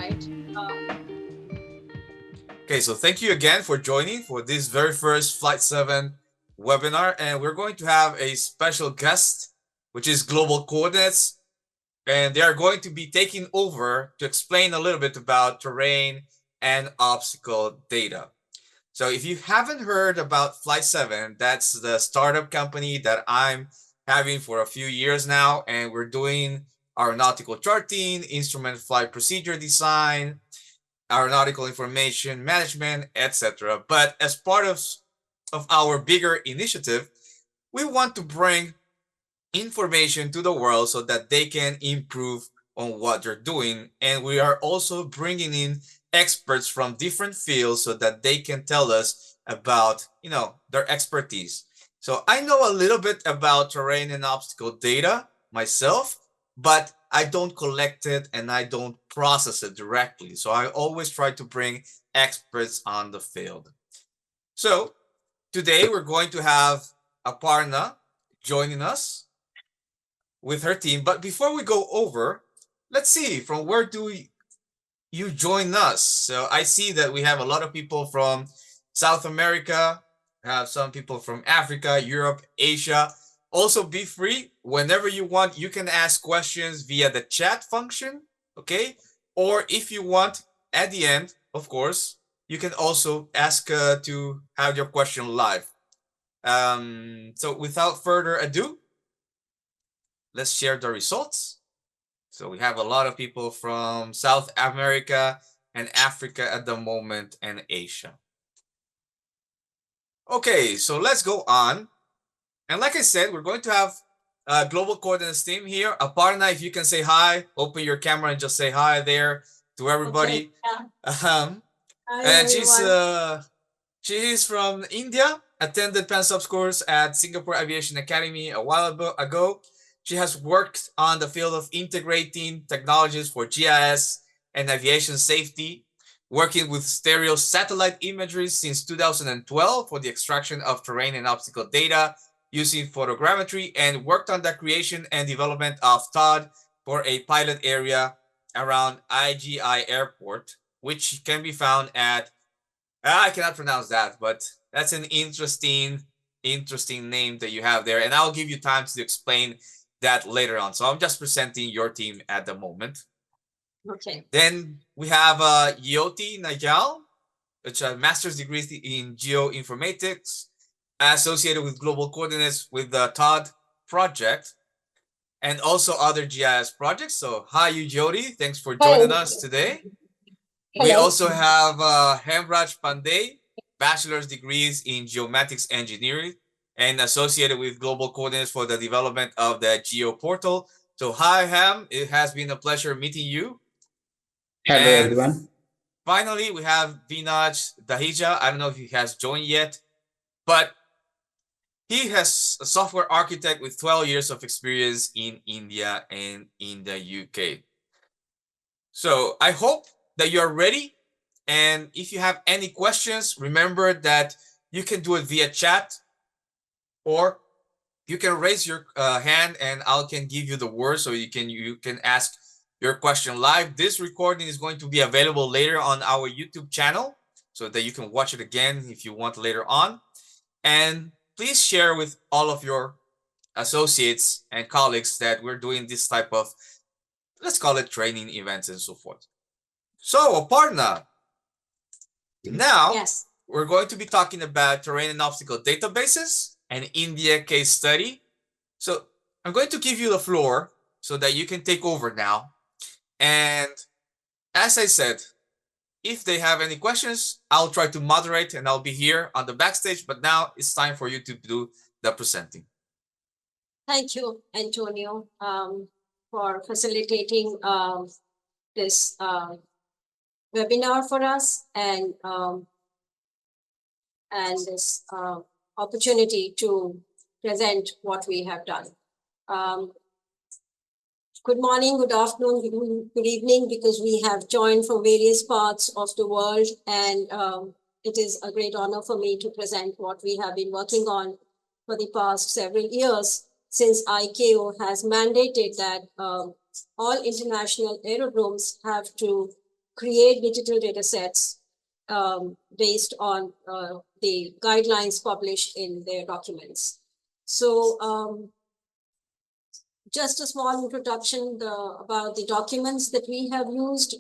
right? Okay, so thank you again for joining for this very first Flight 7 webinar. And we're going to have a special guest, which is Global Coordinates. And they are going to be taking over to explain a little bit about terrain and obstacle data. So if you haven't heard about Flight 7, that's the startup company that I'm having for a few years now. And we're doing aeronautical charting, instrument flight procedure design, aeronautical information management, etc. But as part of our bigger initiative, we want to bring information to the world so that they can improve on what they're doing. And we are also bringing in experts from different fields so that they can tell us about, their expertise. So I know a little bit about terrain and obstacle data myself, but I don't collect it and I don't process it directly. So I always try to bring experts on the field. So today we're going to have Aparna joining us with her team. But before we go over, let's see, from where do you join us? So I see that we have a lot of people from South America, have some people from Africa, Europe, Asia. Also, be free whenever you want. You can ask questions via the chat function, okay? Or if you want, at the end, of course, you can also ask to have your question live. So without further ado, let's share the results. So we have a lot of people from South America and Africa at the moment and Asia. Okay, so let's go on. And like I said, we're going to have Global Coordinates team here. Aparna, if you can say hi, open your camera and just say hi there to everybody. Okay. Um, Hi, and everyone. she's from India, attended PenSub's course at Singapore Aviation Academy a while ago. She has worked on the field of integrating technologies for GIS and aviation safety, working with stereo satellite imagery since 2012 for the extraction of terrain and obstacle data using photogrammetry, and worked on the creation and development of TOD for a pilot area around IGI Airport, which can be found at I cannot pronounce that, but that's an interesting name that you have there, and I'll give you time to explain that later on. So I'm just presenting your team at the moment. Okay. Then we have Yoti Najal, which has a master's degree in geoinformatics, associated with global coordinates with the TOD project, and also other GIS projects. So hi, you Jyoti. Thanks for joining Hi. us today. We Hello. also have Hemraj Pandey, bachelor's degrees in geomatics engineering and associated with global coordinates for the development of the Geo portal. So hi Ham, it has been a pleasure meeting you. Hello, And everyone. finally, we have Vinaj Dahija. I don't know if he has joined yet, but he has a software architect with 12 years of experience in India and in the UK. So I hope that you're ready. And if you have any questions, remember that you can do it via chat, or you can raise your hand and I can give you the word so you can ask your question live. This recording is going to be available later on our YouTube channel so that you can watch it again if you want later on. And please share with all of your associates and colleagues that we're doing this type of, let's call it, training events and so forth. So, Aparna, now Yes. we're going to be talking about terrain and obstacle databases and India case study. So I'm going to give you the floor so that you can take over now. And as I said, if they have any questions, I'll try to moderate and I'll be here on the backstage. But now it's time for you to do the presenting. Thank you, Antonio, for facilitating this webinar for us and this opportunity to present what we have done. Good morning, good afternoon, good evening, because we have joined from various parts of the world, and it is a great honor for me to present what we have been working on for the past several years, since ICAO has mandated that all international aerodromes have to create digital data sets based on the guidelines published in their documents. So just a small introduction about the documents that we have used.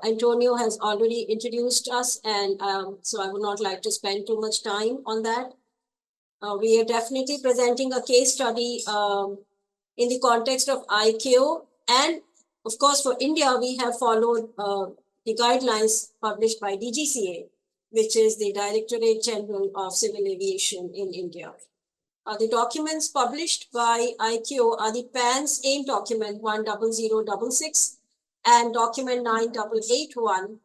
Antonio has already introduced us, and so I would not like to spend too much time on that. We are definitely presenting a case study in the context of ICAO, and of course for India, we have followed the guidelines published by DGCA, which is the Directorate General of Civil Aviation in India. The documents published by ICAO are the PANS AIM document 10066 and document 9881,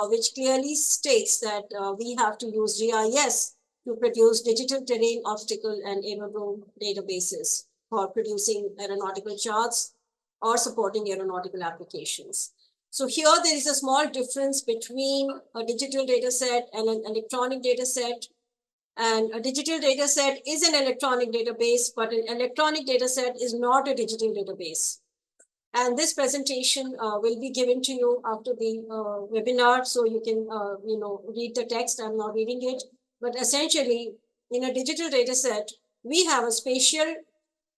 which clearly states that we have to use GIS to produce digital terrain, obstacle, and aerodrome databases for producing aeronautical charts or supporting aeronautical applications. So here there is a small difference between a digital data set and an electronic data set. And a digital data set is an electronic database, but an electronic data set is not a digital database. And this presentation will be given to you after the webinar, so you can read the text. I'm not reading it, but essentially in a digital data set, we have a spatial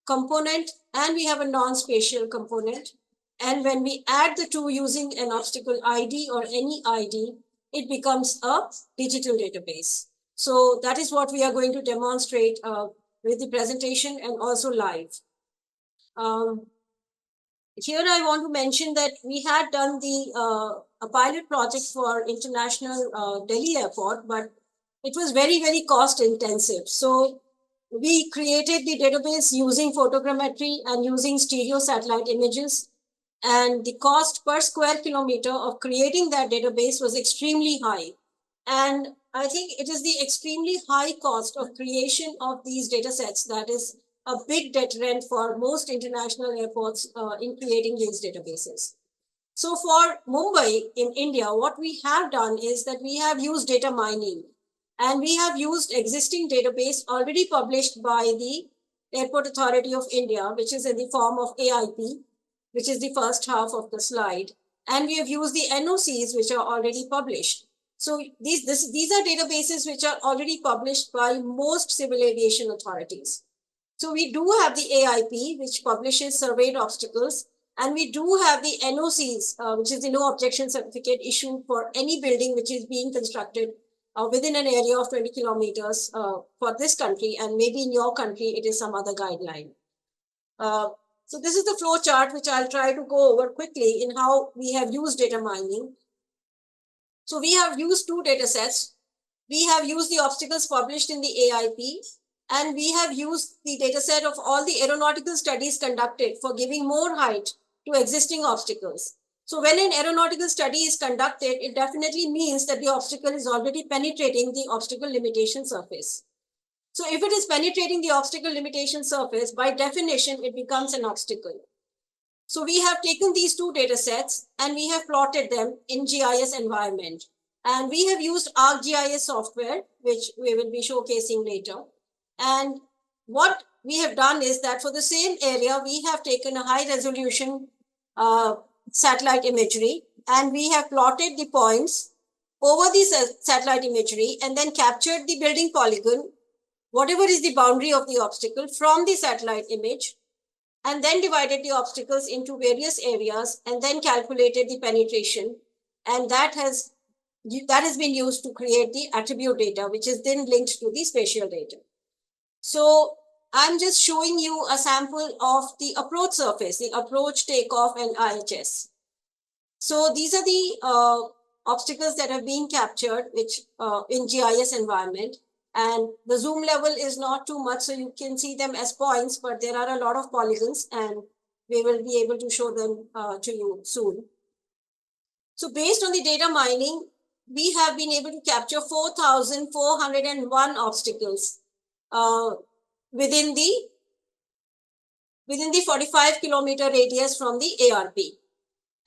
component and we have a non-spatial component. And when we add the two using an obstacle ID or any ID, it becomes a digital database. So that is what we are going to demonstrate with the presentation and also live. Here I want to mention that we had done a pilot project for International Delhi Airport, but it was very, very cost intensive. So we created the database using photogrammetry and using stereo satellite images. And the cost per square kilometer of creating that database was extremely high. And I think it is the extremely high cost of creation of these data sets that is a big deterrent for most international airports in creating these databases. So for Mumbai in India, what we have done is that we have used data mining, and we have used existing database already published by the Airport Authority of India, which is in the form of AIP, which is the first half of the slide. And we have used the NOCs, which are already published. So these are databases which are already published by most civil aviation authorities. So we do have the AIP, which publishes surveyed obstacles, and we do have the NOCs, which is the no objection certificate issued for any building which is being constructed within an area of 20 kilometers for this country, and maybe in your country it is some other guideline. So this is the flow chart, which I'll try to go over quickly in how we have used data mining. So we have used two data sets. We have used the obstacles published in the AIP, and we have used the data set of all the aeronautical studies conducted for giving more height to existing obstacles. So when an aeronautical study is conducted, it definitely means that the obstacle is already penetrating the obstacle limitation surface. So if it is penetrating the obstacle limitation surface, by definition, it becomes an obstacle. So we have taken these two data sets and we have plotted them in GIS environment. And we have used ArcGIS software, which we will be showcasing later. And what we have done is that for the same area, we have taken a high resolution satellite imagery, and we have plotted the points over the satellite imagery and then captured the building polygon, whatever is the boundary of the obstacle from the satellite image, and then divided the obstacles into various areas and then calculated the penetration. And that has been used to create the attribute data, which is then linked to the spatial data. So I'm just showing you a sample of the approach surface, the approach, takeoff, and IHS. So these are the obstacles that have been captured, which in GIS environment. And the zoom level is not too much, so you can see them as points, but there are a lot of polygons, and we will be able to show them to you soon. So based on the data mining, we have been able to capture 4,401 obstacles within the 45 kilometer radius from the ARP.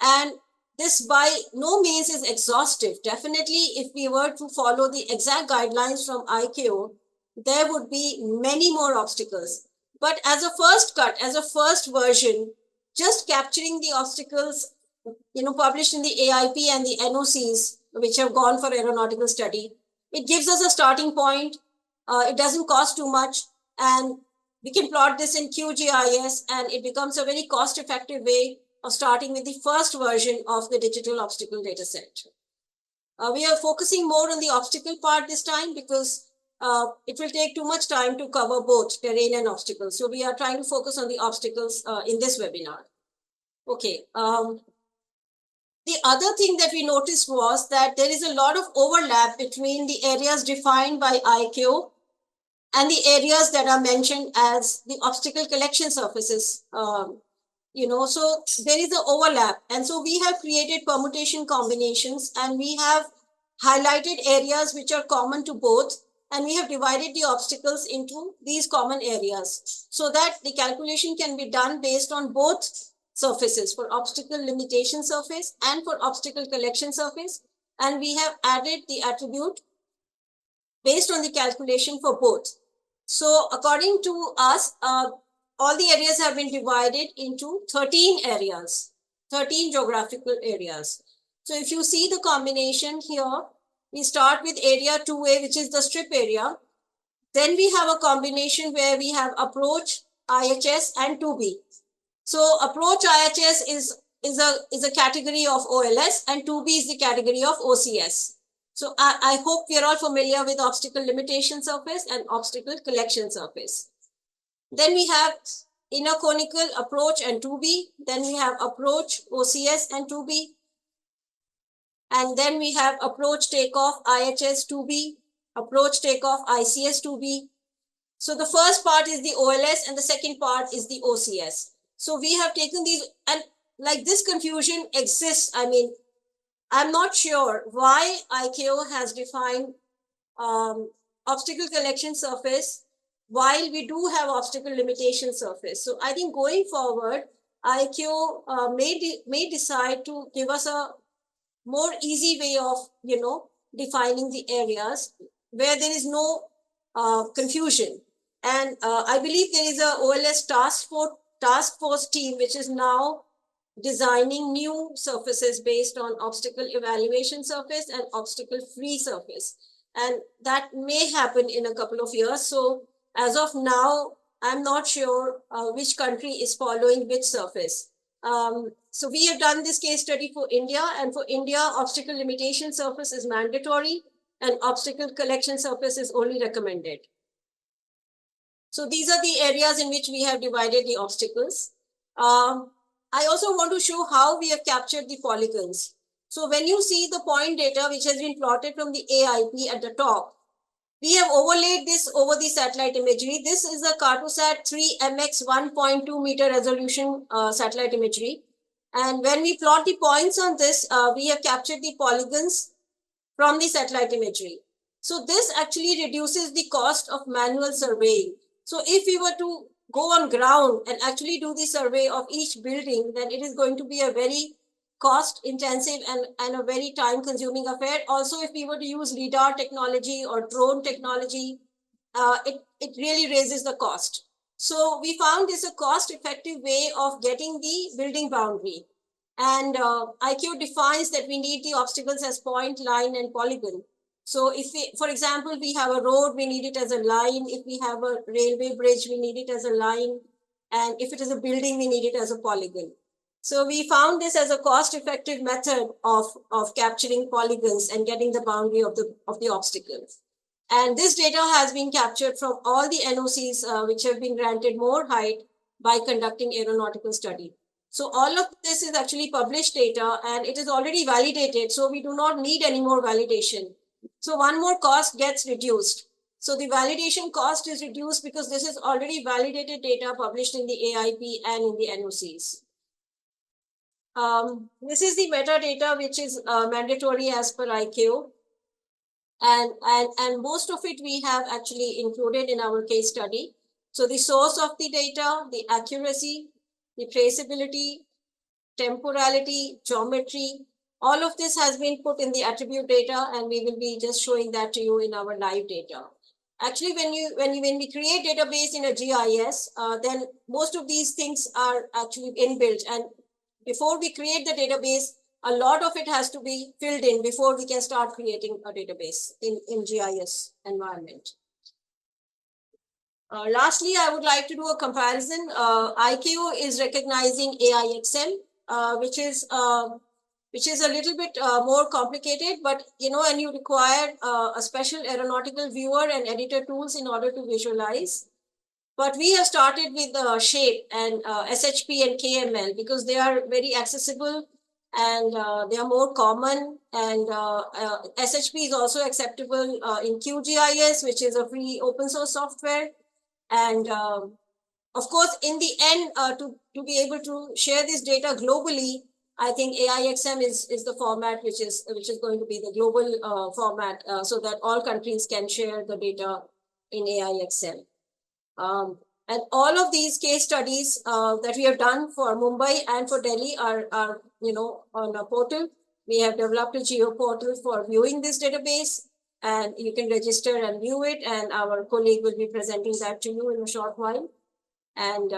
And this by no means is exhaustive. Definitely, if we were to follow the exact guidelines from ICAO, there would be many more obstacles. But as a first cut, as a first version, just capturing the obstacles published in the AIP and the NOCs, which have gone for aeronautical study. It gives us a starting point. It doesn't cost too much, and we can plot this in QGIS, and it becomes a very cost-effective way of starting with the first version of the digital obstacle dataset. We are focusing more on the obstacle part this time because it will take too much time to cover both terrain and obstacles. So we are trying to focus on the obstacles in this webinar. Okay. The other thing that we noticed was that there is a lot of overlap between the areas defined by IQ and the areas that are mentioned as the obstacle collection surfaces. So there is an overlap. And so we have created permutation combinations, and we have highlighted areas which are common to both. And we have divided the obstacles into these common areas so that the calculation can be done based on both surfaces, for obstacle limitation surface and for obstacle collection surface. And we have added the attribute based on the calculation for both. So according to us, all the areas have been divided into 13 areas, 13 geographical areas. So if you see the combination here, we start with area 2A, which is the strip area. Then we have a combination where we have approach, IHS, and 2B. So approach IHS is a category of OLS, and 2B is the category of OCS. So I hope we are all familiar with obstacle limitation surface and obstacle collection surface. Then we have inner conical approach and 2B. Then we have approach OCS and 2B. And then we have approach takeoff IHS 2B, approach takeoff ICS 2B. So the first part is the OLS and the second part is the OCS. So we have taken these, and like this confusion exists. I mean, I'm not sure why ICAO has defined obstacle collection surface while we do have obstacle limitation surface. So I think going forward, ICAO may decide to give us a more easy way of, defining the areas where there is no confusion. And I believe there is a OLS task force team, which is now designing new surfaces based on obstacle evaluation surface and obstacle free surface. And that may happen in a couple of years. So as of now, I'm not sure which country is following which surface. So we have done this case study for India, and for India, obstacle limitation surface is mandatory and obstacle collection surface is only recommended. So these are the areas in which we have divided the obstacles. I also want to show how we have captured the polygons. So when you see the point data, which has been plotted from the AIP at the top, we have overlaid this over the satellite imagery. This is a Cartosat 3MX 1.2 meter resolution satellite imagery. And when we plot the points on this, we have captured the polygons from the satellite imagery. So this actually reduces the cost of manual surveying. So if we were to go on ground and actually do the survey of each building, then it is going to be a very cost intensive and a very time consuming affair. Also, if we were to use LiDAR technology or drone technology, it really raises the cost. So we found this a cost effective way of getting the building boundary. And IQ defines that we need the obstacles as point, line, and polygon. So if we, for example, we have a road, we need it as a line. If we have a railway bridge, we need it as a line. And if it is a building, we need it as a polygon. So we found this as a cost-effective method of capturing polygons and getting the boundary of the obstacles. And this data has been captured from all the NOCs which have been granted more height by conducting aeronautical study. So all of this is actually published data, and it is already validated. So we do not need any more validation. So one more cost gets reduced. So the validation cost is reduced because this is already validated data published in the AIP and in the NOCs. This is the metadata, which is mandatory as per ICAO. And most of it we have actually included in our case study. So the source of the data, the accuracy, the traceability, temporality, geometry, all of this has been put in the attribute data, and we will be just showing that to you in our live data. Actually, when we create database in a GIS, then most of these things are actually inbuilt, and before we create the database, a lot of it has to be filled in before we can start creating a database in GIS environment. Lastly, I would like to do a comparison. ICAO is recognizing AIXM, which is a little bit more complicated, but and you require a special aeronautical viewer and editor tools in order to visualize. But we have started with SHAPE and SHP and KML because they are very accessible and they are more common. And SHP is also acceptable in QGIS, which is a free open source software. And of course, in the end, to be able to share this data globally, I think AIXM is the format which is going to be the global format, so that all countries can share the data in AIXM. And all of these case studies that we have done for Mumbai and for Delhi are on a portal. We have developed a geo portal for viewing this database, and you can register and view it, and our colleague will be presenting that to you in a short while. And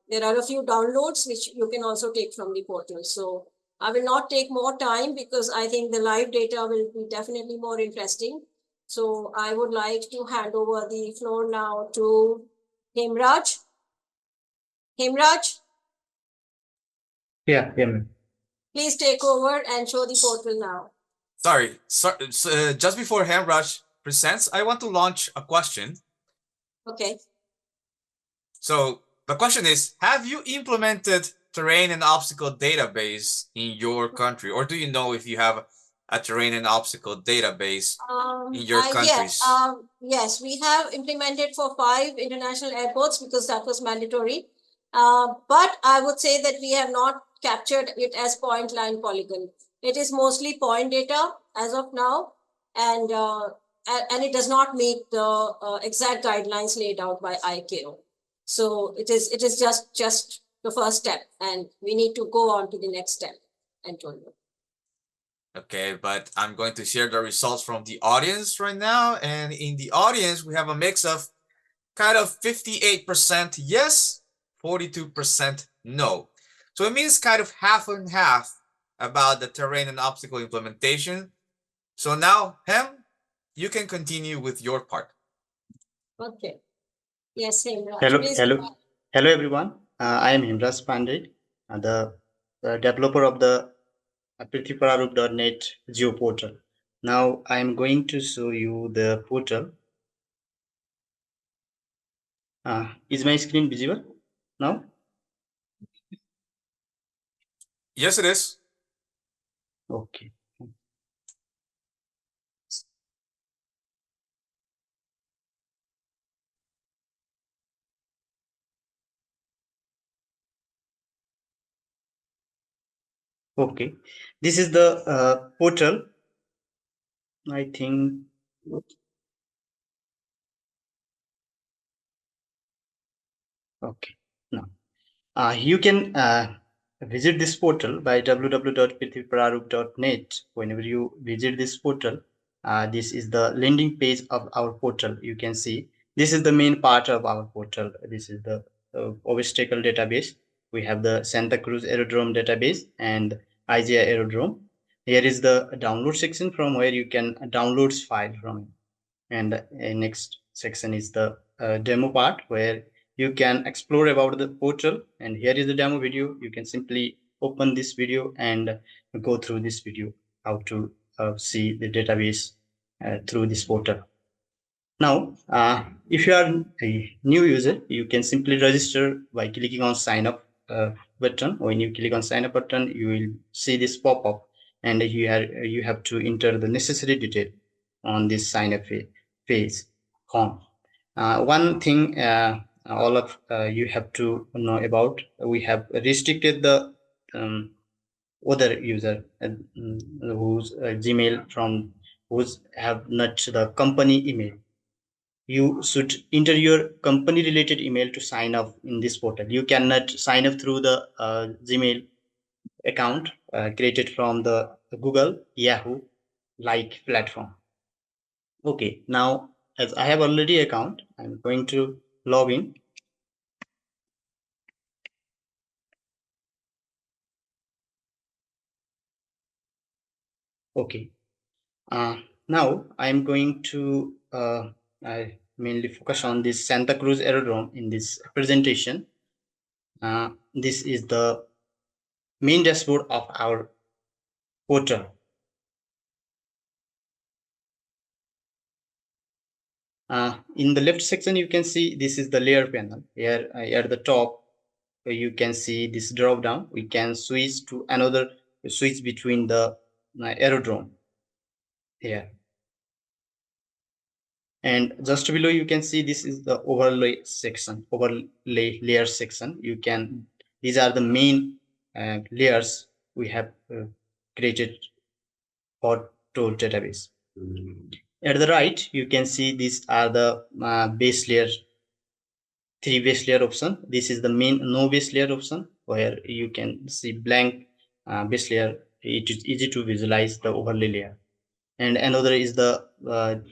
there are a few downloads which you can also take from the portal. So I will not take more time because I think the live data will be definitely more interesting. So I would like to hand over the floor now to Hemraj. Hemraj, Yeah, please take over and show the portal now. Sorry, just before Hamrush presents, I want to launch a question. Okay. So the question is, have you implemented terrain and obstacle database in your country? Or do you know if you have a terrain and obstacle database in your countries? Yes, we have implemented for 5 international airports because that was mandatory. But I would say that we have not captured it as point line polygon. It is mostly point data as of now, and it does not meet the exact guidelines laid out by ICAO. So it is just the first step, and we need to go on to the next step, Antonio. Okay, but I'm going to share the results from the audience right now. And in the audience, we have a mix of kind of 58% yes, 42% no. So it means kind of half and half about the terrain and obstacle implementation. So now, Hem, you can continue with your part. Okay. Yes, Hemraj. Hello, everyone. I am Himraj Pandey, the developer of the prithipararup.net geo portal. Now I am going to show you the portal. Is my screen visible now? Yes, it is. Okay. Okay. This is the portal. I think. Okay. Now, you can visit this portal by www.prithipararup.net. Whenever you visit this portal, this is the landing page of our portal. You can see this is the main part of our portal. This is the obstacle database. We have the Santa Cruz Aerodrome database and IGI Aerodrome. Here is the download section from where you can download file from. And next section is the demo part where you can explore about the portal, and here is the demo video. You can simply open this video and go through this video how to see the database through this portal. Now if you are a new user, you can simply register by clicking on sign up button. When you click on sign up button, you will see this pop up, and you have to enter the necessary detail on this sign up page form. One thing all of you have to know about, we have restricted the other user whose Gmail from whose have not the company email. You should enter your company related email to sign up in this portal. You cannot sign up through the Gmail account created from the Google, Yahoo like platform. Okay, now as I have already account, I'm going to log in. Okay. Now I'm going to I mainly focus on this Santa Cruz Aerodrome in this presentation. This is the main dashboard of our portal. In the left section, you can see this is the layer panel. Here at the top, you can see this drop down. We can switch to another switch between the aerodrome here. And just below, you can see this is the overlay section, overlay layer section. These are the main layers we have created for TOD database. At the right, you can see these are the base layer, 3 base layer option. This is the main no base layer option, where you can see blank base layer. It is easy to visualize the overlay layer. And another is the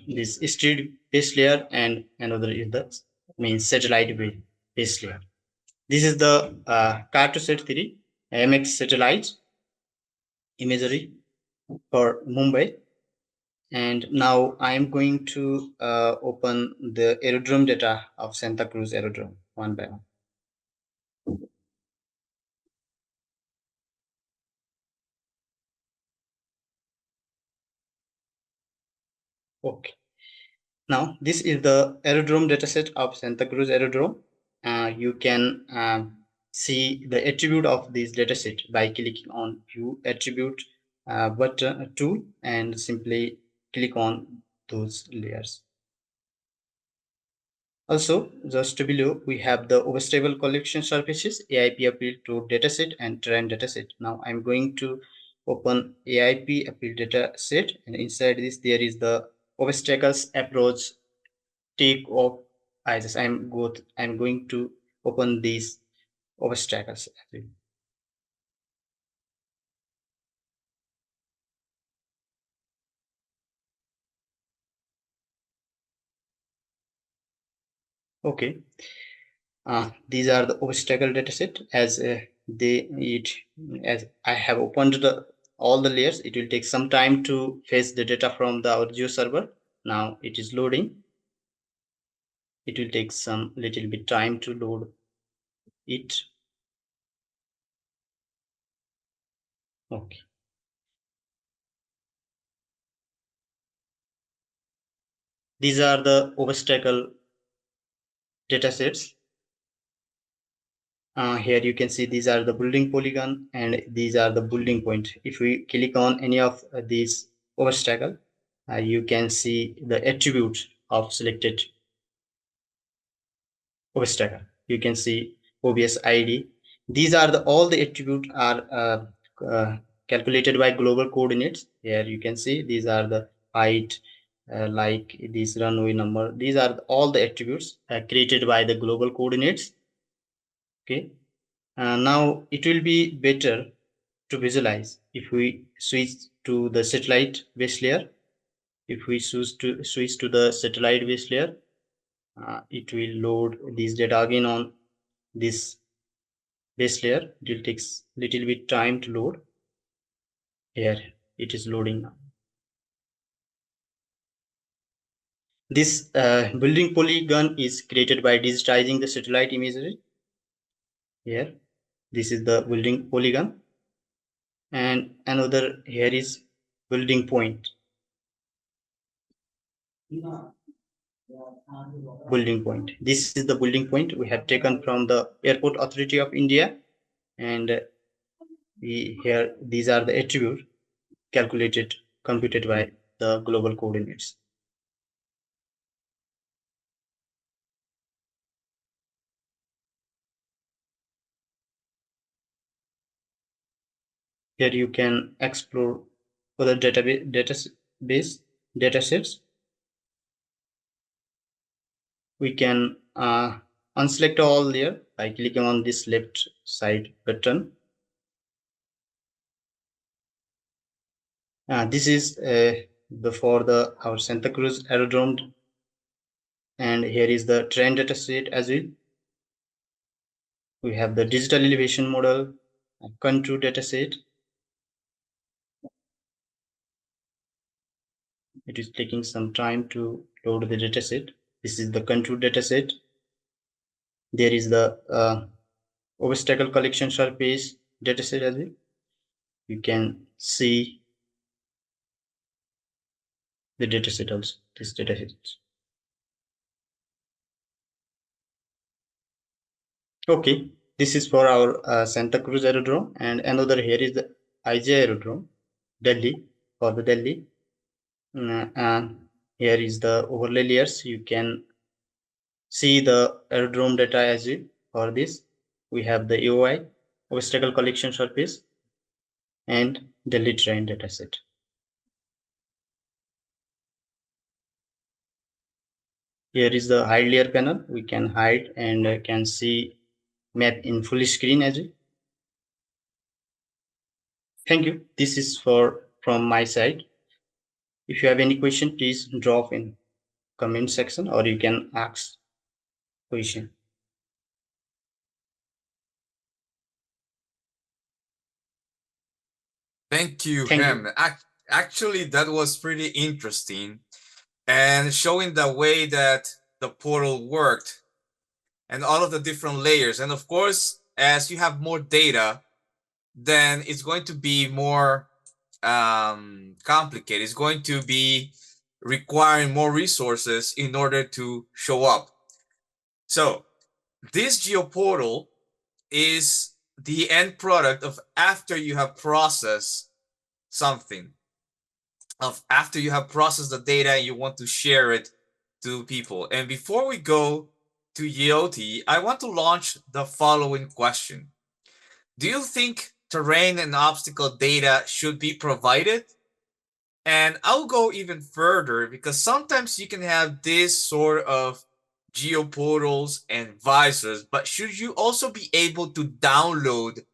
this street base layer, and another is the main satellite base layer. This is the Cartosat 3 MX satellite imagery for Mumbai. And now I am going to open the aerodrome data of Santa Cruz Aerodrome one by one. Okay. Now this is the aerodrome dataset of Santa Cruz Aerodrome. You can see the attribute of this dataset by clicking on View Attribute button tool and simply click on those layers. Also, just below, we have the overstable collection surfaces, AIP appeal to dataset and terrain dataset. Now I'm going to open AIP appeal dataset, and inside this there is the obstacles approach take off. I'm going to open these obstacles. Okay. These are the obstacle dataset. As I have opened all the layers, it will take some time to fetch the data from our geo server. Now it is loading. It will take some little bit time to load it. Okay. These are the obstacle datasets. Here you can see these are the building polygon and these are the building point. If we click on any of these obstacle, you can see the attributes of selected obstacle. You can see OBS ID. These are all the attributes are calculated by global coordinates. Here you can see these are the height, like this runway number. These are all the attributes created by the global coordinates. Okay. Now it will be better to visualize if we switch to the satellite base layer. If we switch to the satellite base layer, it will load this data again on this base layer. It will take little bit time to load. Here it is loading now. This building polygon is created by digitizing the satellite imagery. Here, this is the building polygon, and another here is building point. Building point. This is the building point we have taken from the Airport Authority of India, and here these are the attributes computed by the global coordinates. Here you can explore other datasets. We can unselect all layer by clicking on this left side button. This is for our Santa Cruz Aerodrome, and here is the terrain dataset as well. We have the digital elevation model, contour dataset. It is taking some time to load the dataset. This is the contour dataset. There is the obstacle collection surface dataset as well. You can see the dataset also, this dataset. Okay, this is for our Santa Cruz aerodrome, and another here is the IJ aerodrome, Delhi, for the Delhi. And here is the overlay layers. You can see the aerodrome data as well. For this, we have the AOI, obstacle collection surface, and Delhi terrain dataset. Here is the hide layer panel. We can hide and can see map in full screen as well. Thank you. This is from my side. If you have any question, please drop in comment section or you can ask question. Thank you, Thank Hem. Actually, that was pretty interesting and showing the way that the portal worked and all of the different layers. And of course, as you have more data, then it's going to be more complicated. It's going to be requiring more resources in order to show up. So this geoportal is the end product of after you have processed something, of after you have processed the data and you want to share it to people. And before we go to Yoti, I want to launch the following question. Do you think terrain and obstacle data should be provided? And I'll go even further because sometimes you can have this sort of geoportals and visors, but should you also be able to download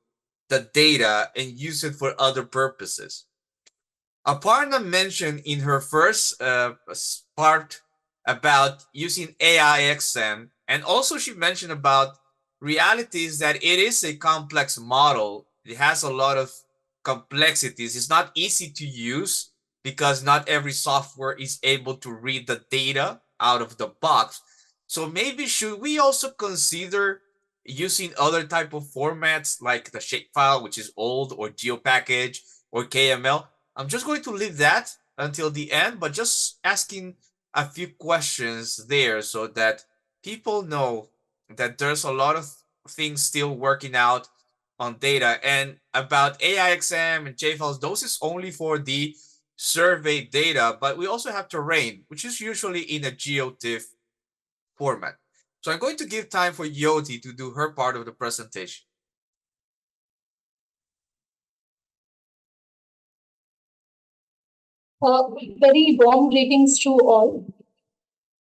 the data and use it for other purposes? Aparna mentioned in her first part about using AIXM, and also she mentioned about realities that it is a complex model. It has a lot of complexities. It's not easy to use because not every software is able to read the data out of the box. So maybe should we also consider using other type of formats like the shapefile, which is old, or GeoPackage or KML? I'm just going to leave that until the end, but just asking a few questions there so that people know that there's a lot of things still working out on data. And about AIXM and JFiles, those is only for the survey data, but we also have terrain, which is usually in a GeoTIFF format. So I'm going to give time for Yoti to do her part of the presentation. Very warm greetings to all.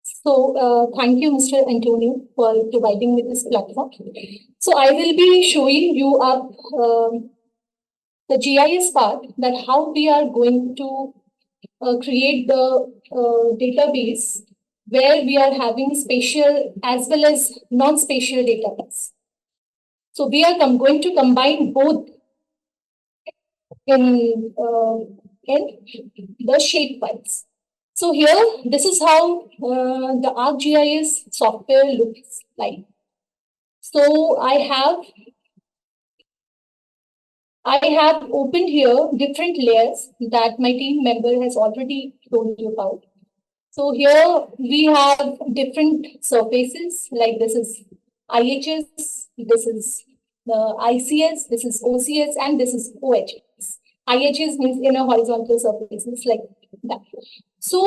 So thank you, Mr. Antonio, for providing me this platform. So I will be showing you up the GIS part, that how we are going to create the database where we are having spatial as well as non-spatial database. So we are going to combine both in the shape files. So here, this is how the ArcGIS software looks like. So I have opened here different layers that my team member has already told you about. So here we have different surfaces, like this is IHS, this is the ICS, this is OCS, and this is OHS. IHS means inner horizontal surfaces, like that. So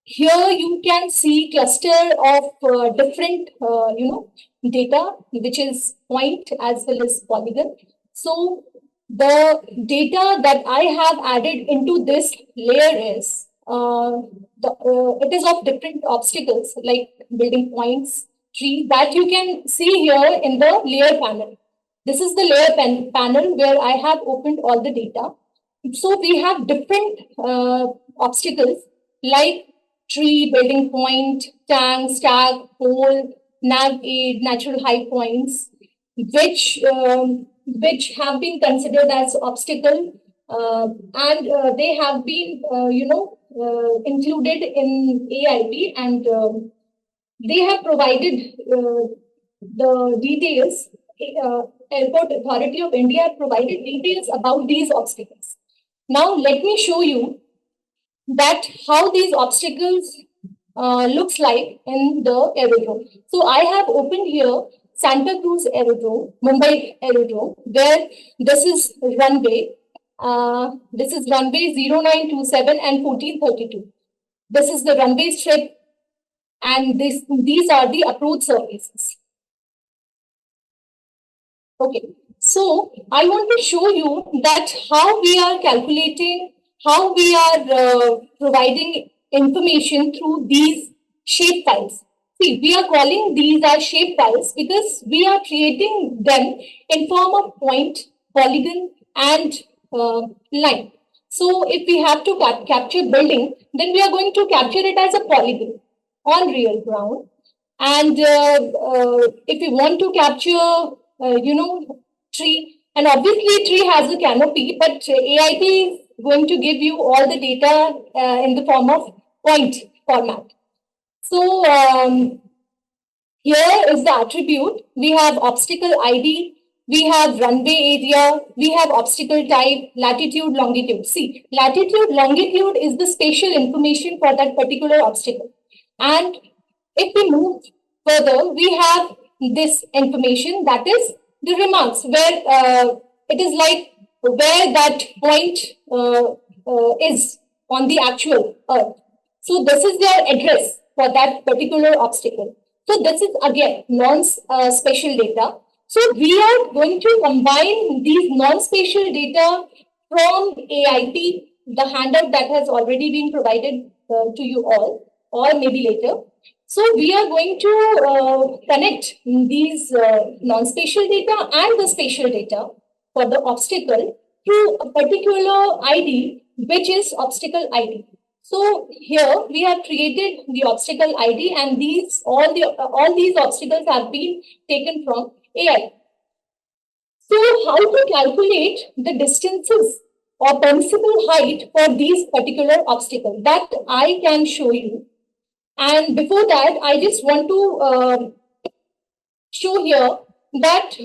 here you can see cluster of different data, which is point as well as polygon. So the data that I have added into this layer is it is of different obstacles like building points, tree, that you can see here in the layer panel. This is the layer panel where I have opened all the data. So we have different obstacles like tree, building point, tank, stack, pole, nav aid, natural high points, which have been considered as obstacle, and they have been included in AIP, and they have provided the details. Airport Authority of India have provided details about these obstacles. Now let me show you that how these obstacles looks like in the aerodrome. So I have opened here Santa Cruz Aerodrome, Mumbai Aerodrome, where this is runway. This is runway 0927 and 1432. This is the runway strip, and these are the approach surfaces. Okay, so I want to show you that how we are calculating, how we are providing information through these shape files. See, we are calling these as shape files because we are creating them in form of point, polygon, and line. So if we have to capture building, then we are going to capture it as a polygon on real ground. And if we want to capture, tree, and obviously tree has a canopy, but AIP is going to give you all the data in the form of point format. So here is the attribute. We have obstacle ID, we have runway area, we have obstacle type, latitude, longitude. See, latitude, longitude is the spatial information for that particular obstacle. And if we move further, we have this information, that is the remarks, where it is like where that point is on the actual earth. So this is their address for that particular obstacle. So this is again non-spatial data. So we are going to combine these non-spatial data from AIP, the handout that has already been provided to you all, or maybe later. So we are going to connect these non-spatial data and the spatial data for the obstacle through a particular ID, which is obstacle ID. So here we have created the obstacle ID, and all these obstacles have been taken from AI. So how to calculate the distances or permissible height for these particular obstacles, that I can show you. And before that, I just want to show here that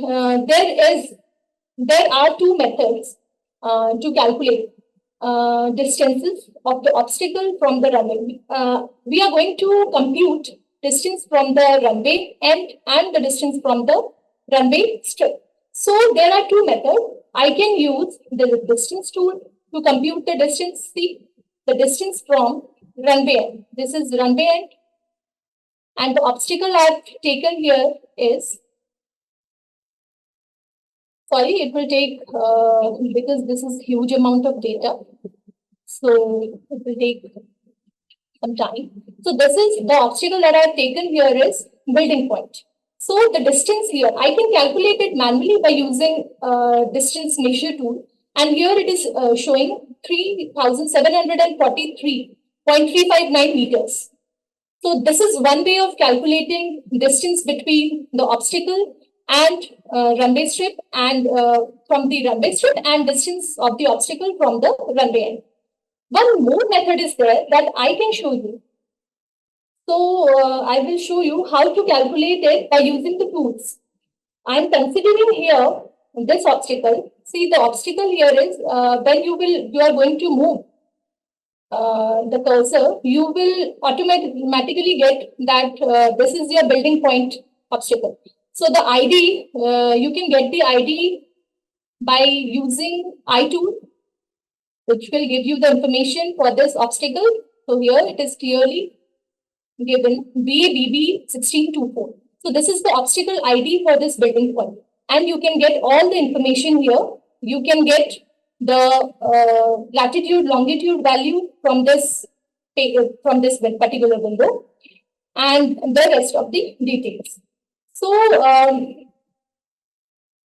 there are two methods to calculate distances of the obstacle from the runway. We are going to compute distance from the runway end and the distance from the runway strip. So there are two methods. I can use the distance tool to compute the distance. See, the distance from runway end. This is runway end, and the obstacle I've taken here is, sorry, it will take because this is huge amount of data, so it will take some time. So this is the obstacle that I've taken here is building point. So the distance here, I can calculate it manually by using distance measure tool, and here it is showing 3,743.359 meters. So this is one way of calculating distance between the obstacle and runway strip, and from the runway strip, and distance of the obstacle from the runway end. One more method is there that I can show you. So I will show you how to calculate it by using the tools. I am considering here this obstacle. See, the obstacle here is when you are going to move the cursor, you will automatically get that this is your building point obstacle. So the ID, you can get the ID by using I tool, which will give you the information for this obstacle. So here it is clearly given BABB 1624. So this is the obstacle ID for this building point, and you can get all the information here. You can get the latitude, longitude value from this particular window, and the rest of the details. So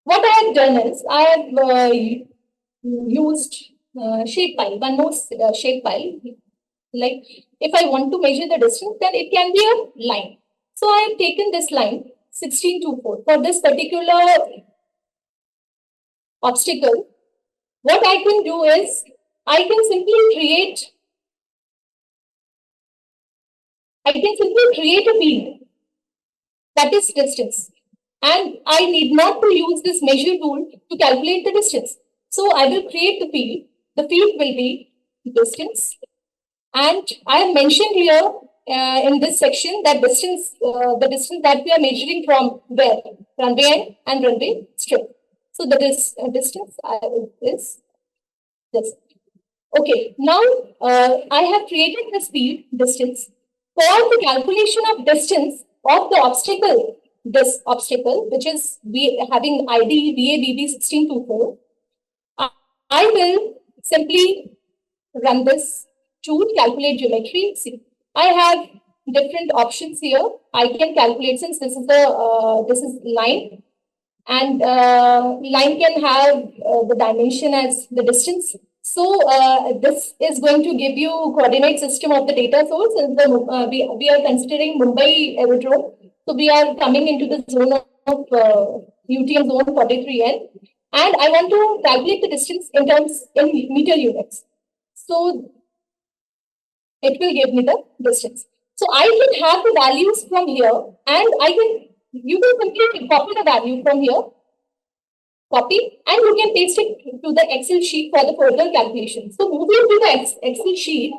what I have done is I have used shapefile, one more shapefile. Like if I want to measure the distance, then it can be a line. So I have taken this line 1624 for this particular obstacle. What I can do is I can simply create I can simply create a field that is distance. And I need not to use this measure tool to calculate the distance. So I will create the field. The field will be distance. And I have mentioned here in this section that distance, the distance that we are measuring from where? Runway end and runway strip. So the distance is this. Okay, now I have created this field distance. For the calculation of distance of the obstacle, this obstacle, which is having ID VABB 1624, I will simply run this tool, calculate geometry. See, I have different options here. I can calculate, since this is line, and line can have the dimension as the distance. So this is going to give you coordinate system of the data source. And we are considering Mumbai Aerodrome. So we are coming into the zone of UTM zone 43N. And I want to calculate the distance in meter units. So it will give me the distance. So I can have the values from here, and you can simply copy the value from here, copy, and you can paste it to the Excel sheet for the further calculation. So moving to the Excel sheet,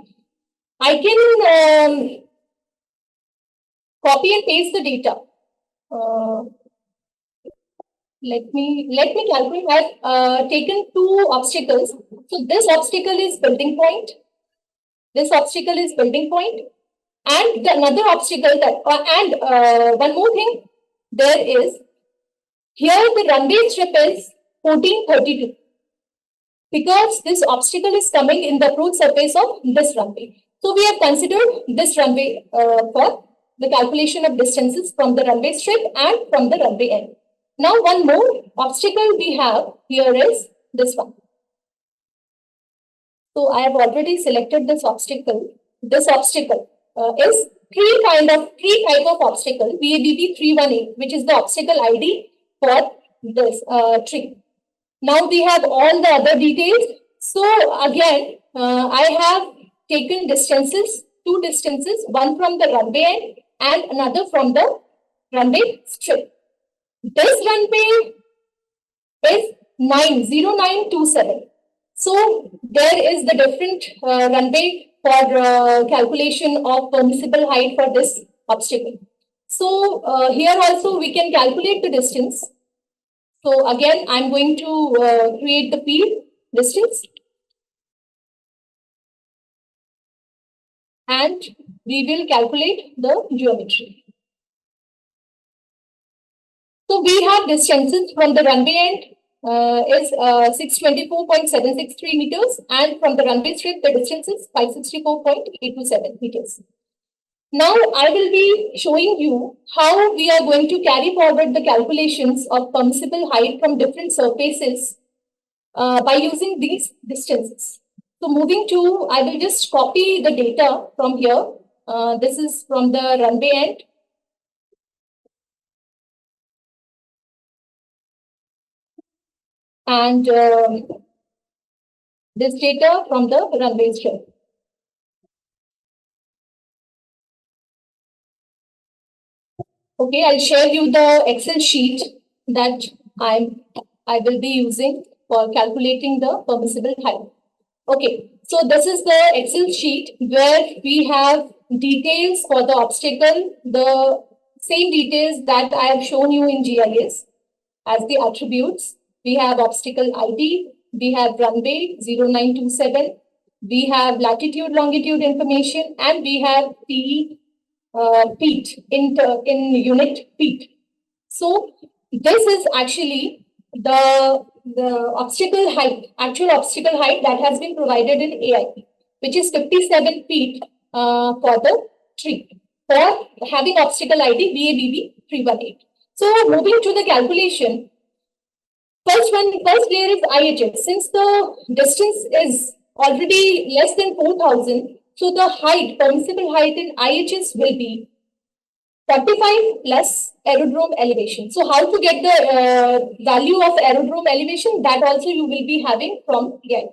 I can copy and paste the data. Let me calculate. I've taken two obstacles. So this obstacle is building point. This obstacle is building point, and another obstacle that one more thing there is here the runway strip is 1432 because this obstacle is coming in the approach surface of this runway. So we have considered this runway for the calculation of distances from the runway strip and from the runway end. Now one more obstacle we have here is this one. So I have already selected this obstacle. This obstacle is three type of obstacle, VABB 318, which is the obstacle ID for this tree. Now we have all the other details. So again, I have taken distances, two distances, one from the runway end and another from the runway strip. This runway is 0927. So there is the different runway for calculation of permissible height for this obstacle. So here also we can calculate the distance. So again, I'm going to create the field distance. And we will calculate the geometry. So we have distances from the runway end is 624.763 meters, and from the runway strip the distance is 564.827 meters. Now I will be showing you how we are going to carry forward the calculations of permissible height from different surfaces by using these distances. So moving to, I will just copy the data from here. This is from the runway end. And this data from the runway strip. Okay, I'll share you the Excel sheet that I will be using for calculating the permissible height. Okay, so this is the Excel sheet where we have details for the obstacle, the same details that I have shown you in GIS as the attributes. We have obstacle ID, we have runway 0927, we have latitude, longitude information, and we have feet in unit feet. So this is actually the obstacle height, actual obstacle height that has been provided in AIP, which is 57 feet for the tree for having obstacle ID VABB 318. So moving to the calculation, first layer is IHS. Since the distance is already less than 4,000, so the height, permissible height in IHS will be 45 plus aerodrome elevation. So how to get the value of aerodrome elevation? That also you will be having from AIP,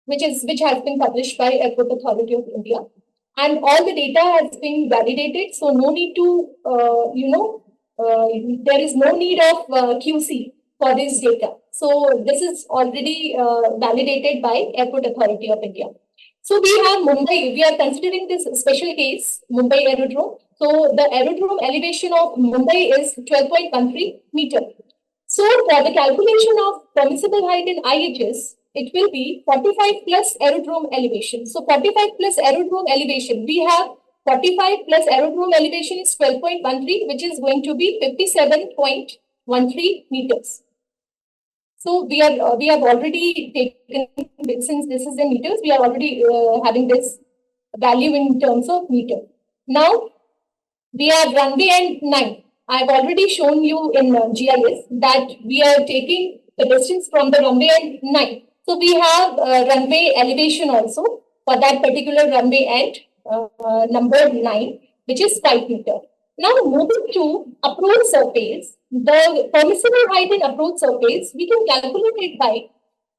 which has been published by Airport Authority of India. and all the data has been validated. So no need to, there is no need of QC for this data. So this is already validated by Airport Authority of India. So we have Mumbai, we are considering this special case, Mumbai Aerodrome. So the aerodrome elevation of Mumbai is 12.13 meter. So for the calculation of permissible height in IHS, it will be 45 plus aerodrome elevation. So 45 plus aerodrome elevation, we have 45 plus aerodrome elevation is 12.13, which is going to be 57.13 meters. So we have already taken, since this is in meters, we are already having this value in terms of meter. Now we have runway and 9. I have already shown you in GIS that we are taking the distance from the runway and 9. So we have runway elevation also for that particular runway and number 9, which is 5 meter. Now moving to approach surface, the permissible height in approach surface, we can calculate it by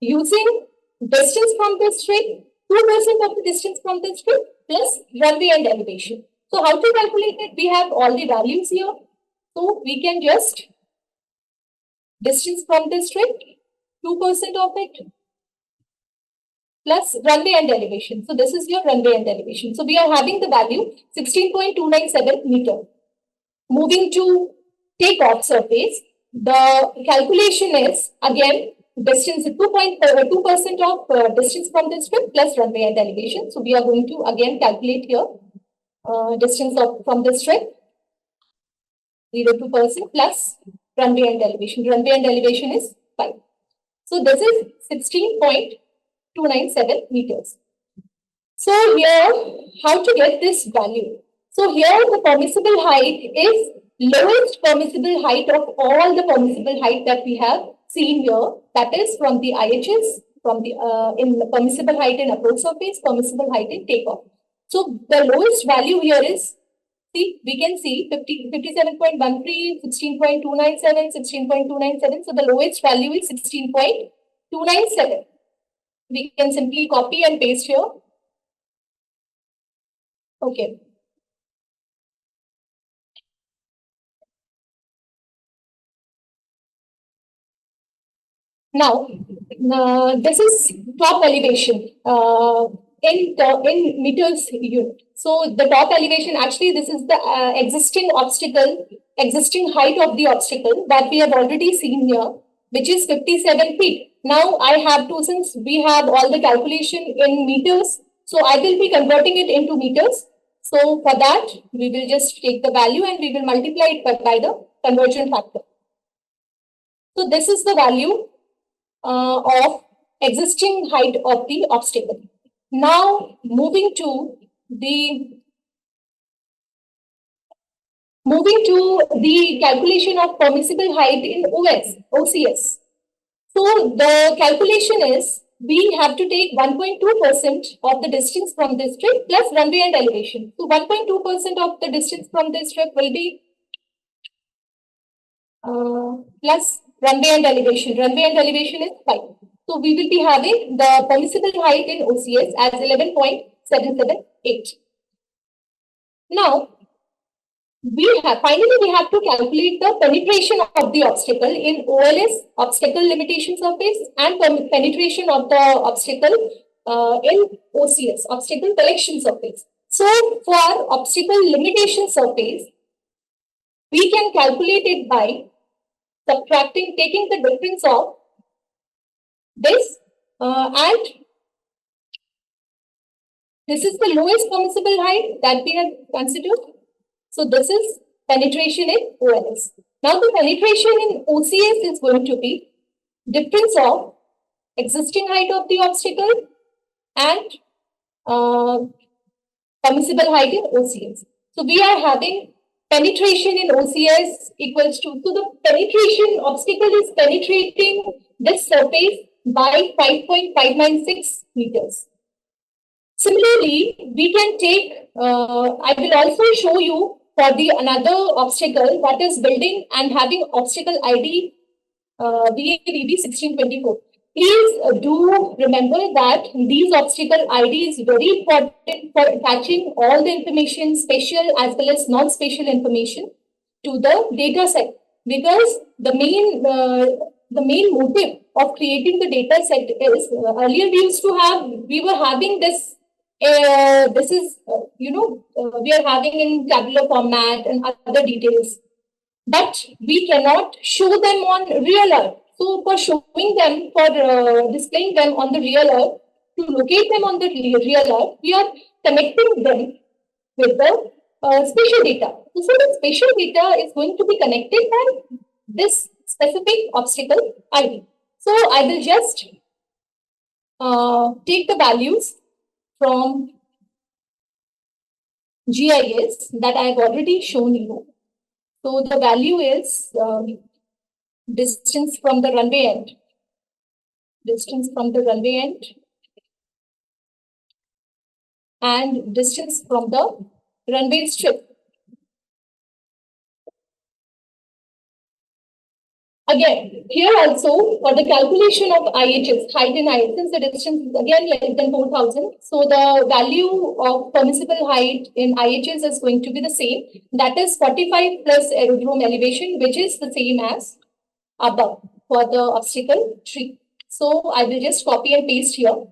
using distance from the strip, 2% of the distance from the strip plus runway and elevation. So how to calculate it? We have all the values here. So we can just distance from the strip, 2% of it plus runway and elevation. So this is your runway and elevation. So we are having the value 16.297 meter. Moving to takeoff surface, the calculation is again distance 2% of distance from the strip plus runway and elevation. So we are going to again calculate here distance from the strip 0.2% plus runway and elevation. Runway and elevation is 5. So this is 16.297 meters. So here, how to get this value? So here the permissible height is lowest permissible height of all the permissible height that we have seen here. That is from the IHS, from the in the permissible height in approach surface, permissible height in takeoff. So the lowest value here is, see, we can see 57.13, 16.297, 16.297. So the lowest value is 16.297. We can simply copy and paste here. Okay. Now, this is top elevation in meters unit. So the top elevation, actually, this is the existing obstacle, existing height of the obstacle that we have already seen here, which is 57 feet. Now I have to, since we have all the calculation in meters, so I will be converting it into meters. So for that, we will just take the value and we will multiply it by the conversion factor. So this is the value of existing height of the obstacle. Now moving to the calculation of permissible height in OCS. So the calculation is, we have to take 1.2% of the distance from this strip plus runway and elevation. So 1.2% of the distance from this strip will be plus runway and elevation. Runway and elevation is 5. So we will be having the permissible height in OCS as 11.778. Now, finally we have to calculate the penetration of the obstacle in OLS, obstacle limitation surface, and penetration of the obstacle in OCS, obstacle collection surface. So for obstacle limitation surface, we can calculate it by subtracting, taking the difference of this and this is the lowest permissible height that we have considered. So this is penetration in OLS. Now the penetration in OCS is going to be difference of existing height of the obstacle and permissible height in OCS. So we are having penetration in OCS equals to, so the penetration obstacle is penetrating this surface by 5.596 meters. Similarly, we can take, I will also show you for the another obstacle that is building and having obstacle ID VAVB 1624. Please do remember that these obstacle ID is very important for attaching all the information, spatial as well as non-spatial information, to the data set, because the main motive of creating the data set is earlier we were having this. This is we are having in tabular format and other details, but we cannot show them on real earth. So for showing them, for displaying them on the real earth, to locate them on the real earth, we are connecting them with the spatial data. So the spatial data is going to be connected by this specific obstacle ID. So I will just take the values from GIS that I have already shown you. So the value is distance from the runway end. Distance from the runway end and distance from the runway strip. Again, here also for the calculation of IHS, height in IHS, the distance is again less than 4,000. So the value of permissible height in IHS is going to be the same. That is 45 plus aerodrome elevation, which is the same as above for the obstacle tree. So I will just copy and paste here.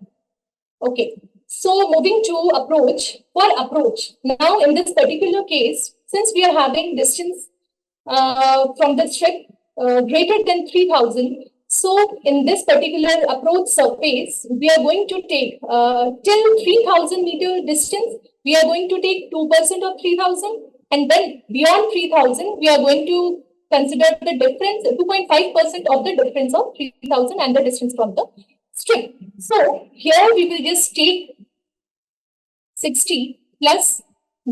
Okay. So moving to approach. For approach, now in this particular case, since we are having distance from the strip greater than 3,000, so in this particular approach surface, we are going to take till 3,000 meter distance, we are going to take 2% of 3,000, and then beyond 3,000, we are going to consider the difference, 2.5% of the difference of 3,000 and the distance from the strip. So here we will just take 60 plus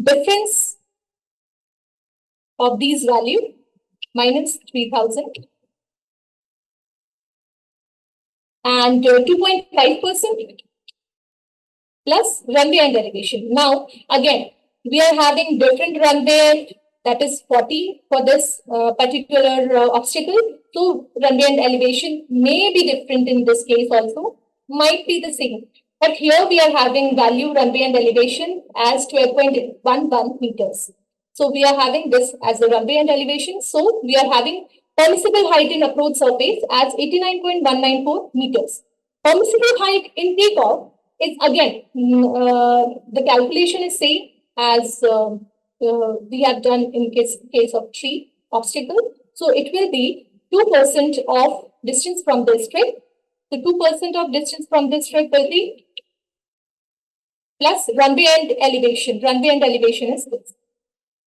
difference of these value minus 3,000 and 2.5% plus runway and elevation. Now again, we are having different runway, that is 40 for this particular obstacle. So runway and elevation may be different in this case also, might be the same. But here we are having value runway and elevation as 12.11 meters. So we are having this as the runway and elevation. So we are having permissible height in approach surface as 89.194 meters. Permissible height in takeoff is again, the calculation is same as we have done in case of tree obstacle. So it will be 2% of distance from the strip. So 2% of distance from the strip will be plus runway and elevation. Runway and elevation is this.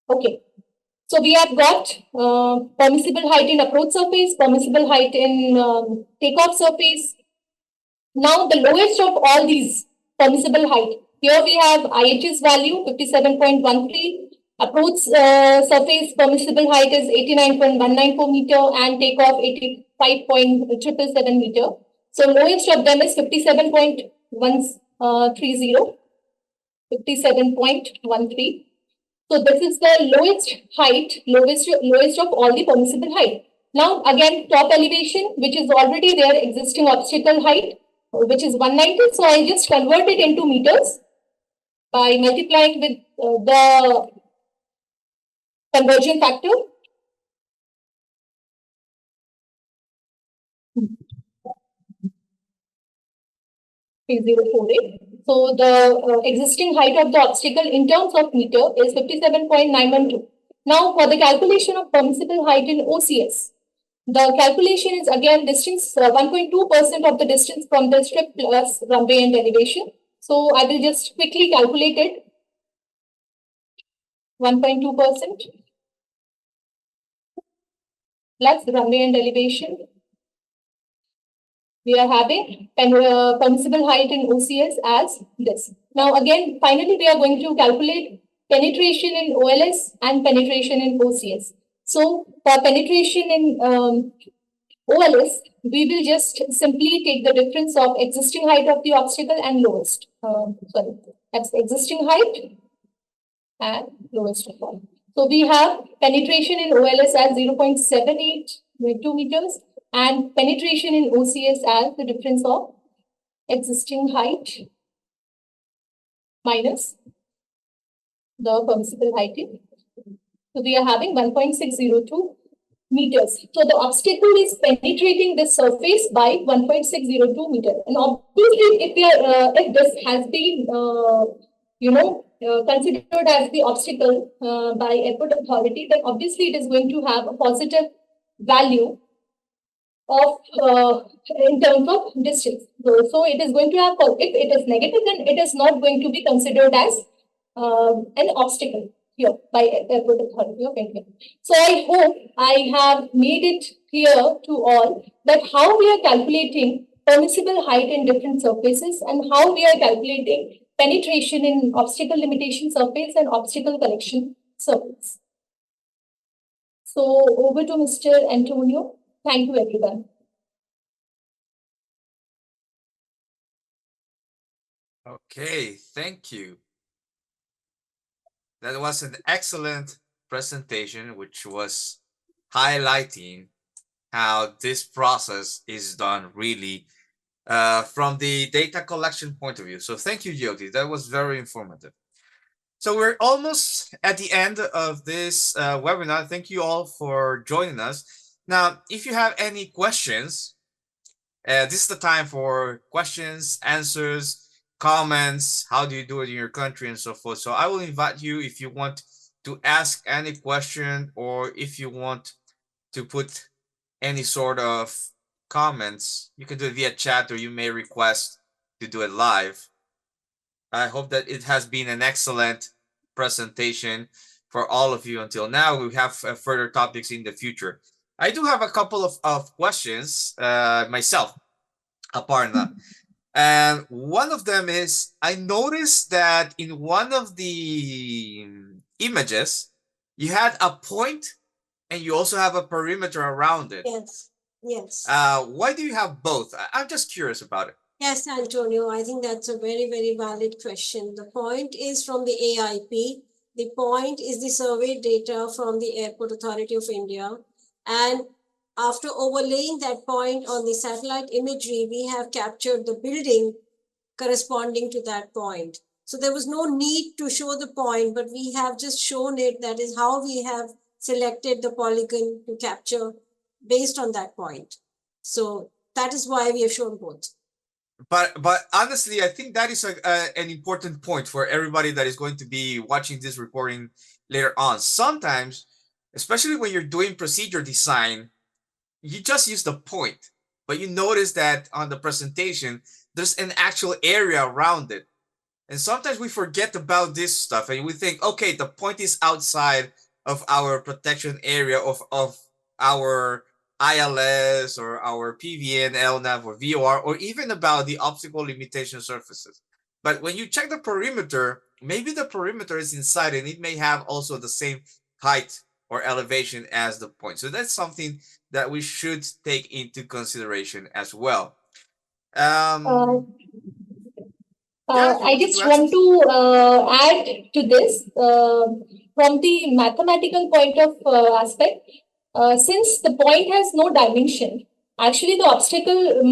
Okay. So we have got permissible height in approach surface, permissible height in takeoff surface. Now the lowest of all these permissible height. Here we have IHS value 57.13. Approach surface permissible height is 89.194 meter and takeoff 85.777 meter. So lowest of them is 57.130. 57.13. So this is the lowest height, lowest of all the permissible height. Now again, top elevation, which is already there, existing obstacle height, which is 190. So I just convert it into meters by multiplying with the conversion factor. P048. So the existing height of the obstacle in terms of meter is 57.912. Now for the calculation of permissible height in OCS, the calculation is again distance 1.2% of the distance from the strip plus runway and elevation. So I will just quickly calculate it. 1.2% plus runway and elevation. We are having permissible height in OCS as this. Now again, finally, we are going to calculate penetration in OLS and penetration in OCS. So for penetration in OLS, we will just simply take the difference of existing height of the obstacle and lowest. That's existing height and lowest of all. So we have penetration in OLS as 0.782 meters and penetration in OCS as the difference of existing height minus the permissible height. So we are having 1.602 meters. So the obstacle is penetrating this surface by 1.602 meters. And obviously, if this has been considered as the obstacle by airport authority, then obviously it is going to have a positive value of in terms of distance. So it is going to have, if it is negative, then it is not going to be considered as an obstacle here by airport authority of India. So I hope I have made it clear to all that how we are calculating permissible height in different surfaces and how we are calculating penetration in obstacle limitation surface and obstacle correction surface. So over to Mr. Antonio. Thank you, everyone. Okay, thank you. That was an excellent presentation, which was highlighting how this process is done really from the data collection point of view. So thank you, Jyoti. That was very informative. So we're almost at the end of this webinar. Thank you all for joining us. Now, if you have any questions, this is the time for questions, answers, comments. How do you do it in your country and so forth. So I will invite you if you want to ask any question or if you want to put any sort of comments, you can do it via chat or you may request to do it live. I hope that it has been an excellent presentation for all of you until now. We have further topics in the future. I do have a couple of questions myself, Aparna. And one of them is, I noticed that in one of the images, you had a point and you also have a perimeter around it. Yes, yes. Why do you have both? I'm just curious about it. Yes, Antonio, I think that's a very, very valid question. The point is from the AIP. The point is the survey data from the Airport Authority of India. And after overlaying that point on the satellite imagery, we have captured the building corresponding to that point. So there was no need to show the point, but we have just shown it. That is how we have selected the polygon to capture based on that point. So that is why we have shown both. But honestly, I think that is an important point for everybody that is going to be watching this recording later on. Sometimes, especially when you're doing procedure design, you just use the point, but you notice that on the presentation, there's an actual area around it. And sometimes we forget about this stuff and we think, okay, the point is outside of our protection area of our ILS or our PVN, LNAV or VOR, or even about the obstacle limitation surfaces. But when you check the perimeter, maybe the perimeter is inside and it may have also the same height or elevation as the point. So that's something that we should take into consideration as well. I just want to add to this from the mathematical point of aspect. Since the point has no dimension, actually the obstacle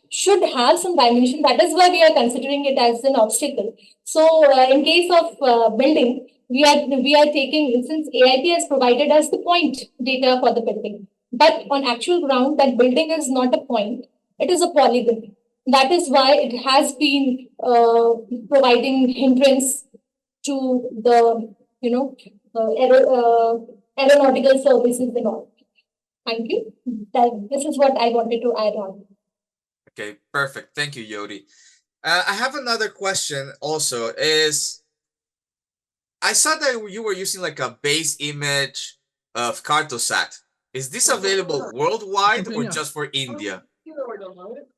should have some dimension. That is why we are considering it as an obstacle. So in case of building, we are taking, since AIP has provided us the point data for the building, but on actual ground, that building is not a point; it is a polygon. That is why it has been providing hindrance to the aeronautical services and all. Thank you. This is what I wanted to add on. Okay, perfect. Thank you, Yodi. I have another question also is, I saw that you were using like a base image of Cartosat. Is this available worldwide or just for India?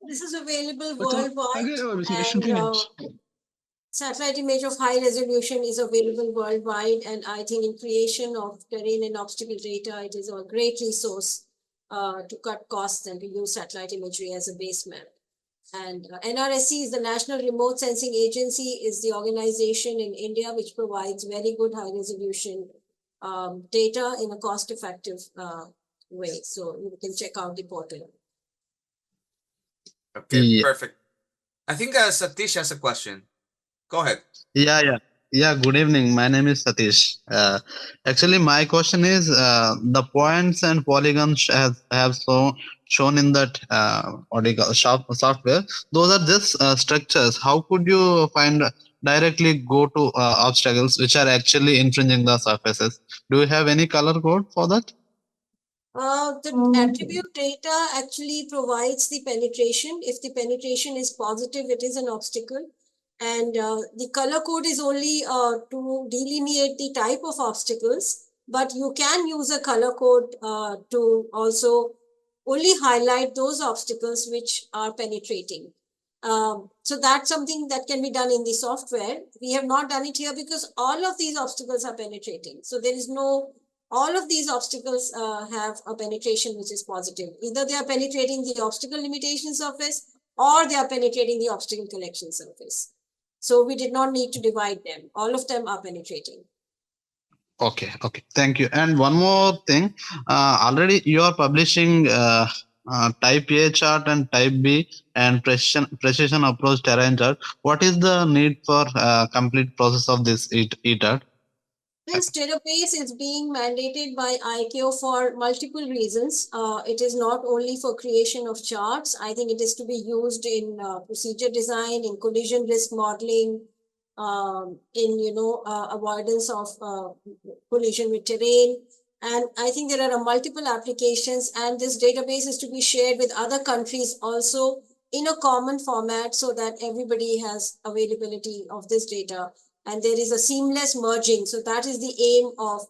This is available worldwide. And, satellite image of high resolution is available worldwide, and I think in creation of terrain and obstacle data, it is a great resource to cut costs and to use satellite imagery as a base map. And NRSC is the National Remote Sensing Agency, is the organization in India which provides very good high resolution data in a cost-effective way. So you can check out the portal. Okay, Yeah, perfect. I think Satish has a question. Go ahead. yeah. Good evening. My name is Satish. Actually, my question is the points and polygons have shown in that what do you call software. Those are just structures. How could you find directly go to obstacles which are actually infringing the surfaces? Do you have any color code for that? The attribute data actually provides the penetration. If the penetration is positive, it is an obstacle. And the color code is only to delineate the type of obstacles, but you can use a color code to also only highlight those obstacles which are penetrating. So that's something that can be done in the software. We have not done it here because all of these obstacles are penetrating. So there is no all of these obstacles have a penetration which is positive. Either they are penetrating the obstacle limitation surface or they are penetrating the obstacle collection surface. So we did not need to divide them. All of them are penetrating. Okay, okay. Thank you. And one more thing, already you are publishing type A chart and type B and precision approach terrain chart. What is the need for complete process of this ETAT? This database is being mandated by ICAO for multiple reasons. It is not only for creation of charts. I think it is to be used in procedure design, in collision risk modeling, in avoidance of collision with terrain. And I think there are multiple applications, and this database is to be shared with other countries also in a common format so that everybody has availability of this data. And there is a seamless merging. So that is the aim of,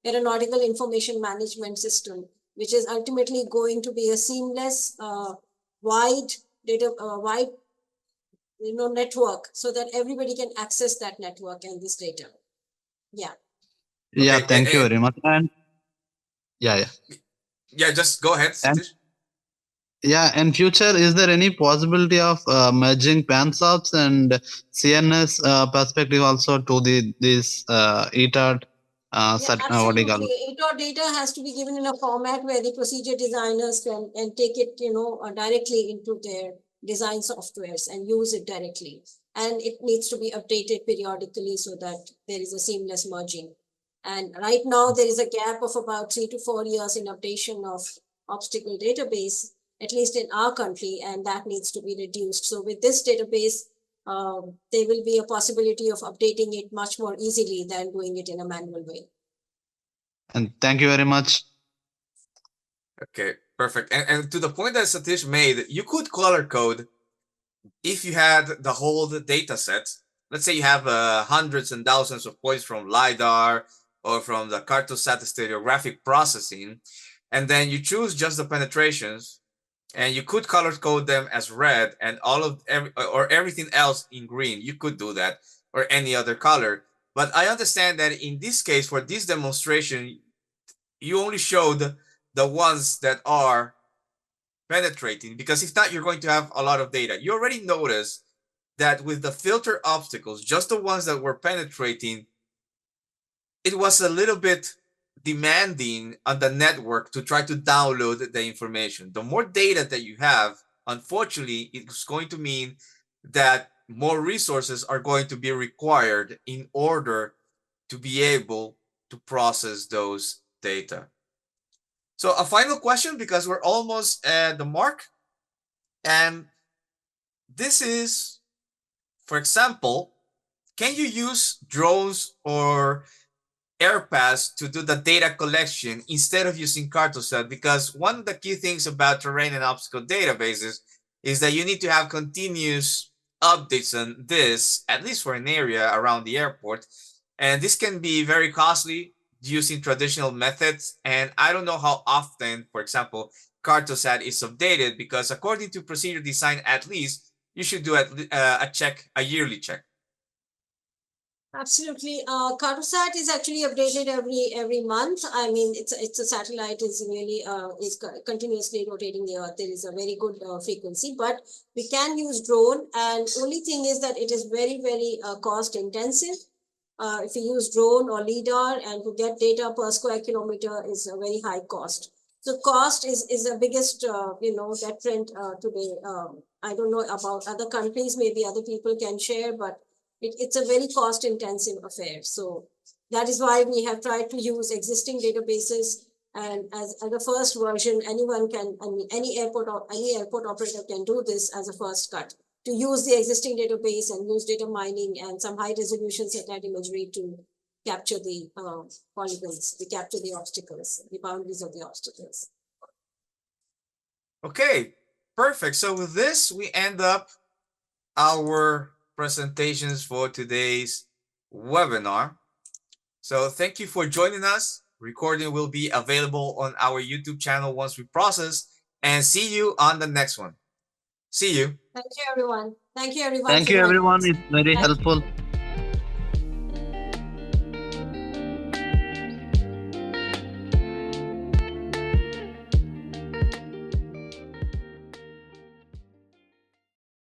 aeronautical information management system, which is ultimately going to be a seamless, wide network so that everybody can access that network and this data. Yeah. Yeah, Okay, thank you very much. And yeah. Yeah, just go ahead, And Satish. yeah, in future, is there any possibility of merging PANSOPs and CNS perspective also to this ETAT? Yeah, What do you call absolutely. it? ATOD data has to be given in a format where the procedure designers can and take it, directly into their design softwares and use it directly. And it needs to be updated periodically so that there is a seamless merging. And right now there is a gap of about 3 to 4 years in updation of obstacle database, at least in our country, and that needs to be reduced. So with this database, there will be a possibility of updating it much more easily than doing it in a manual way. And thank you very much. Okay, perfect. And to the point that Satish made, you could color code if you had the whole data set. Let's say you have hundreds and thousands of points from LiDAR or from the Cartosat stereographic processing, and then you choose just the penetrations, and you could color code them as red and everything else in green. You could do that, or any other color. But I understand that in this case, for this demonstration, you only showed the ones that are penetrating, because if not, you're going to have a lot of data. You already noticed that with the filter obstacles, just the ones that were penetrating, it was a little bit demanding on the network to try to download the information. The more data that you have, unfortunately, it's going to mean that more resources are going to be required in order to be able to process those data. So a final question, because we're almost at the mark. And this is, for example, can you use drones or AirPass to do the data collection instead of using Cartosat? Because one of the key things about terrain and obstacle databases is that you need to have continuous updates on this, at least for an area around the airport. And this can be very costly using traditional methods. And I don't know how often, for example, Cartosat is updated, because according to procedure design, at least you should do a yearly check. Absolutely. Cartosat is actually updated every month. I mean, it's a satellite is really is continuously rotating the Earth. There is a very good frequency, but we can use drone. And only thing is that it is very, very cost intensive. If you use drone or LiDAR, and to get data per square kilometer is a very high cost. So cost is the biggest, deterrent today. I don't know about other countries, maybe other people can share, but it's a very cost intensive affair. So that is why we have tried to use existing databases. And as the first version, anyone can, any airport operator can do this as a first cut, to use the existing database and use data mining and some high resolution satellite imagery to capture the polygons, we capture the obstacles, the boundaries of the obstacles. Okay, perfect. So with this, we end up our presentations for today's webinar. So thank you for joining us. Recording will be available on our YouTube channel once we process, and see you on the next one. See you. Thank you, everyone. Thank you, everyone. Thank for you, joining everyone. us. It's very Thank you. helpful.